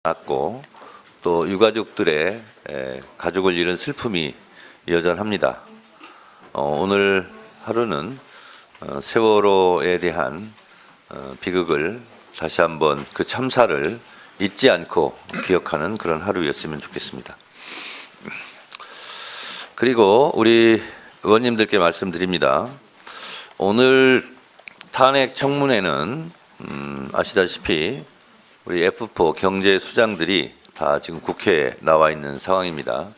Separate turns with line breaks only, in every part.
않았고 또 유가족들의 가족을 잃은 슬픔이 여전합니다. 오늘 하루는 세월호에 대한 비극을 다시 한번 그 참사를 잊지 않고 기억하는 그런 하루였으면 좋겠습니다. 그리고 우리 의원님들께 말씀드립니다. 오늘 탄핵 청문회는 아시다시피 우리 F4 경제 수장들이 다 지금 국회에 나와 있는 상황입니다.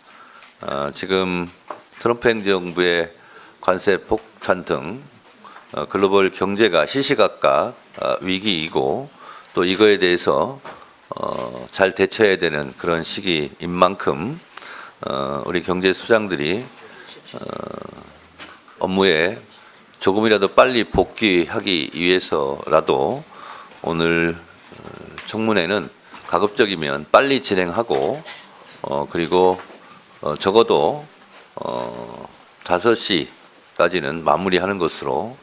지금 트럼프 행정부의 관세 폭탄 등 글로벌 경제가 시시각각 위기이고 또 이거에 대해서 잘 대처해야 되는 그런 시기인 만큼 우리 경제 수장들이 업무에 조금이라도 빨리 복귀하기 위해서라도 오늘 청문회는 가급적이면 빨리 진행하고 그리고 적어도 5시까지는 마무리하는 것으로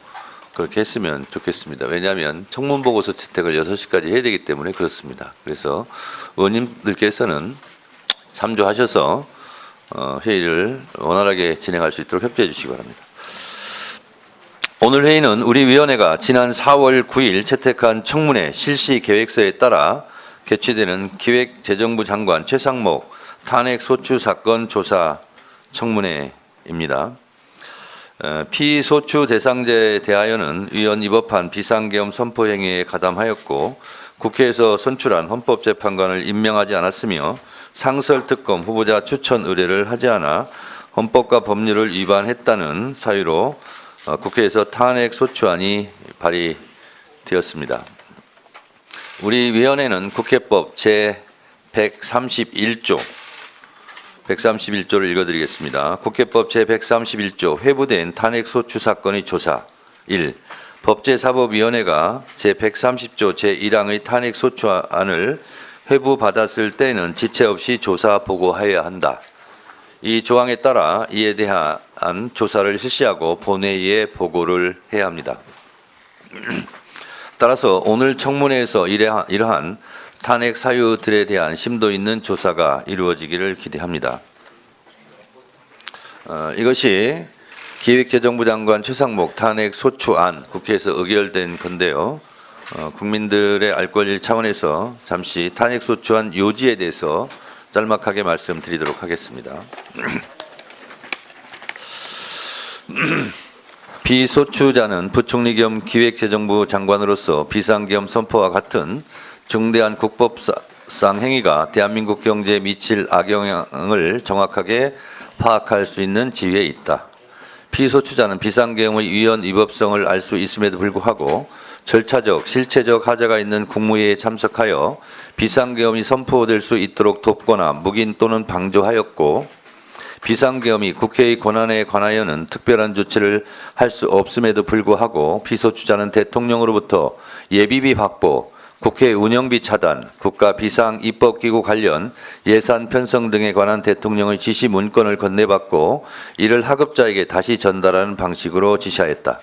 그렇게 했으면 좋겠습니다. 왜냐하면 청문보고서 채택을 6시까지 해야 되기 때문에 그렇습니다. 그래서 의원님들께서는 참조하셔서 회의를 원활하게 진행할 수 있도록 협조해 주시기 바랍니다. 오늘 회의는 우리 위원회가 지난 4월 9일 채택한 청문회 실시 계획서에 따라 개최되는 기획재정부 장관 최상목 탄핵 소추 사건 조사 청문회입니다. 피소추 대상자에 대하여는 위원 위법한 비상계엄 선포 행위에 가담하였고 국회에서 선출한 헌법재판관을 임명하지 않았으며 상설특검 후보자 추천 의뢰를 하지 않아 헌법과 법률을 위반했다는 사유로 국회에서 탄핵 소추안이 발의되었습니다. 우리 위원회는 국회법 제131조를 읽어드리겠습니다. 국회법 제131조 회부된 탄핵 소추 사건의 조사 1. 법제사법위원회가 제130조 제1항의 탄핵 소추안을 회부받았을 때는 지체 없이 조사 보고하여야 한다. 이 조항에 따라 이에 대한 조사를 실시하고 본회의에 보고를 해야 합니다. 따라서 오늘 청문회에서 이러한 탄핵 사유들에 대한 심도 있는 조사가 이루어지기를 기대합니다. 이것이 기획재정부 장관 최상목 탄핵 소추안 국회에서 의결된 건데요. 국민들의 알 권리 차원에서 잠시 탄핵 소추안 요지에 대해서 짤막하게 말씀드리도록 하겠습니다. 피소추자는 부총리 겸 기획재정부 장관으로서 비상계엄 선포와 같은 중대한 국법상 행위가 대한민국 경제에 미칠 악영향을 정확하게 파악할 수 있는 지위에 있다. 피소추자는 비상계엄의 위헌 위법성을 알 수 있음에도 불구하고 절차적, 실체적 하자가 있는 국무회의에 참석하여 비상계엄이 선포될 수 있도록 돕거나 묵인 또는 방조하였고 비상계엄이 국회의 권한에 관하여는 특별한 조치를 할 수 없음에도 불구하고 피소추자는 대통령으로부터 예비비 확보, 국회 운영비 차단, 국가 비상입법기구 관련 예산 편성 등에 관한 대통령의 지시 문건을 건네받고 이를 하급자에게 다시 전달하는 방식으로 지시하였다.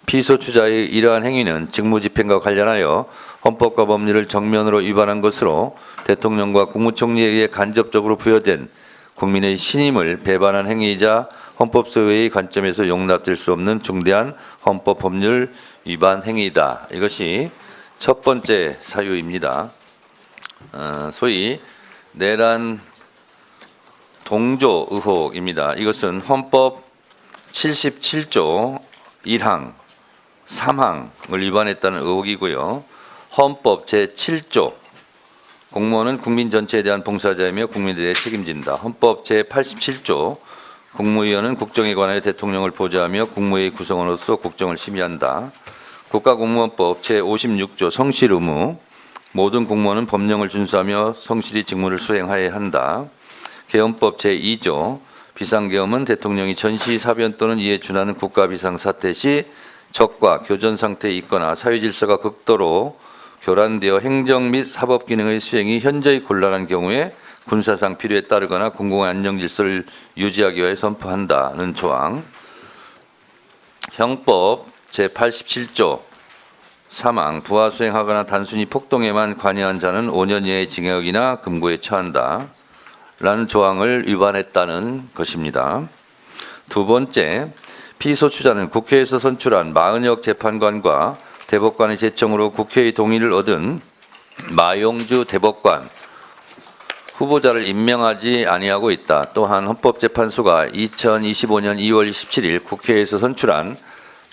피소추자의 이러한 행위는 직무집행과 관련하여 헌법과 법률을 정면으로 위반한 것으로 대통령과 국무총리에 의해 간접적으로 부여된 국민의 신임을 배반한 행위이자 헌법소유의 관점에서 용납될 수 없는 중대한 헌법 법률 위반 행위이다. 이것이 첫 번째 사유입니다. 소위 내란 동조 의혹입니다. 이것은 헌법 77조 1항 3항을 위반했다는 의혹이고요. 헌법 제7조 공무원은 국민 전체에 대한 봉사자이며 국민들에 책임진다. 헌법 제87조 국무위원은 국정에 관하여 대통령을 보좌하며 국무회의 구성원으로서 국정을 심의한다. 국가공무원법 제56조 성실 의무 모든 공무원은 법령을 준수하며 성실히 직무를 수행하여야 한다. 계엄법 제2조 비상계엄은 대통령이 전시 사변 또는 이에 준하는 국가 비상사태 시 적과 교전 상태에 있거나 사회질서가 극도로 교란되어 행정 및 사법 기능의 수행이 현저히 곤란한 경우에 군사상 필요에 따르거나 공공의 안정 질서를 유지하기 위해 선포한다는 조항. 형법 제87조 사망, 부하 수행하거나 단순히 폭동에만 관여한 자는 5년 이하의 징역이나 금고에 처한다. 라는 조항을 위반했다는 것입니다. 두 번째, 피소추자는 국회에서 선출한 마은혁 재판관과 대법관의 제청으로 국회의 동의를 얻은 마용주 대법관 후보자를 임명하지 아니하고 있다. 또한 헌법재판소가 2025년 2월 17일 국회에서 선출한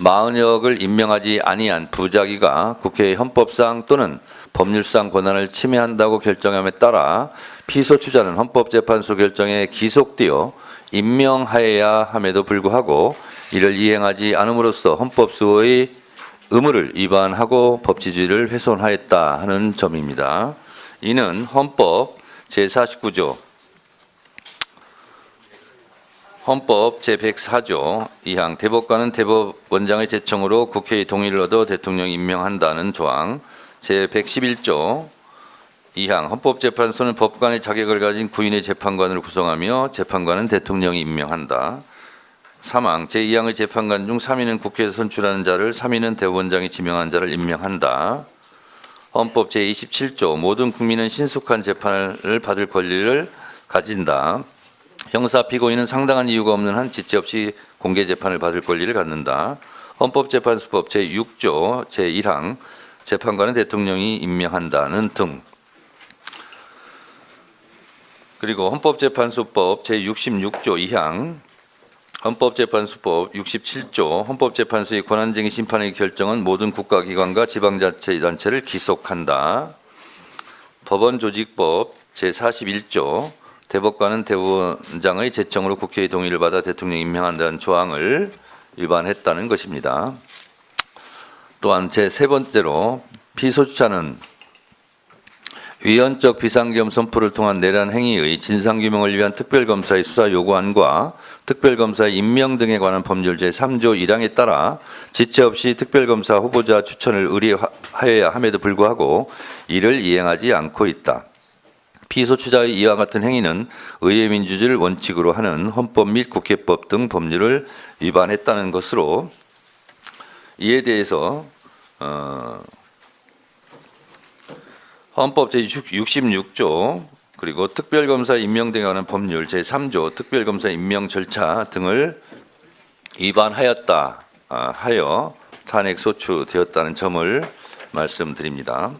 마은혁을 임명하지 아니한 부자기가 국회의 헌법상 또는 법률상 권한을 침해한다고 결정함에 따라 피소추자는 헌법재판소 결정에 기속되어 임명하여야 함에도 불구하고 이를 이행하지 않음으로써 헌법수호의 의무를 위반하고 법치주의를 훼손하였다 하는 점입니다. 이는 헌법 제49조, 헌법 제104조 2항 대법관은 대법원장의 제청으로 국회의 동의를 얻어 대통령이 임명한다는 조항, 제111조 2항 헌법재판소는 법관의 자격을 가진 구인의 재판관을 구성하며 재판관은 대통령이 임명한다. 3항 제2항의 재판관 중 3인은 국회에서 선출하는 자를 3인은 대법원장이 지명한 자를 임명한다. 헌법 제27조 모든 국민은 신속한 재판을 받을 권리를 가진다. 형사 피고인은 상당한 이유가 없는 한 지체 없이 공개 재판을 받을 권리를 갖는다. 헌법재판소법 제6조 제1항 재판관은 대통령이 임명한다는 등. 그리고 헌법재판소법 제66조 2항 헌법재판소법 67조 헌법재판소의 권한쟁의 심판의 결정은 모든 국가기관과 지방자치단체를 기속한다. 법원조직법 제41조 대법관은 대법원장의 제청으로 국회의 동의를 받아 대통령이 임명한다는 조항을 위반했다는 것입니다. 또한 제3 번째로 피소추자는 위헌적 비상계엄 선포를 통한 내란 행위의 진상규명을 위한 특별검사의 수사 요구안과 특별검사의 임명 등에 관한 법률 제3조 1항에 따라 지체 없이 특별검사 후보자 추천을 의뢰하여야 함에도 불구하고 이를 이행하지 않고 있다. 피소추자의 이와 같은 행위는 의회민주주의를 원칙으로 하는 헌법 및 국회법 등 법률을 위반했다는 것으로 이에 대해서 헌법 제66조 그리고 특별검사 임명 등에 관한 법률 제3조 특별검사 임명 절차 등을 위반하였다 하여 탄핵 소추되었다는 점을 말씀드립니다.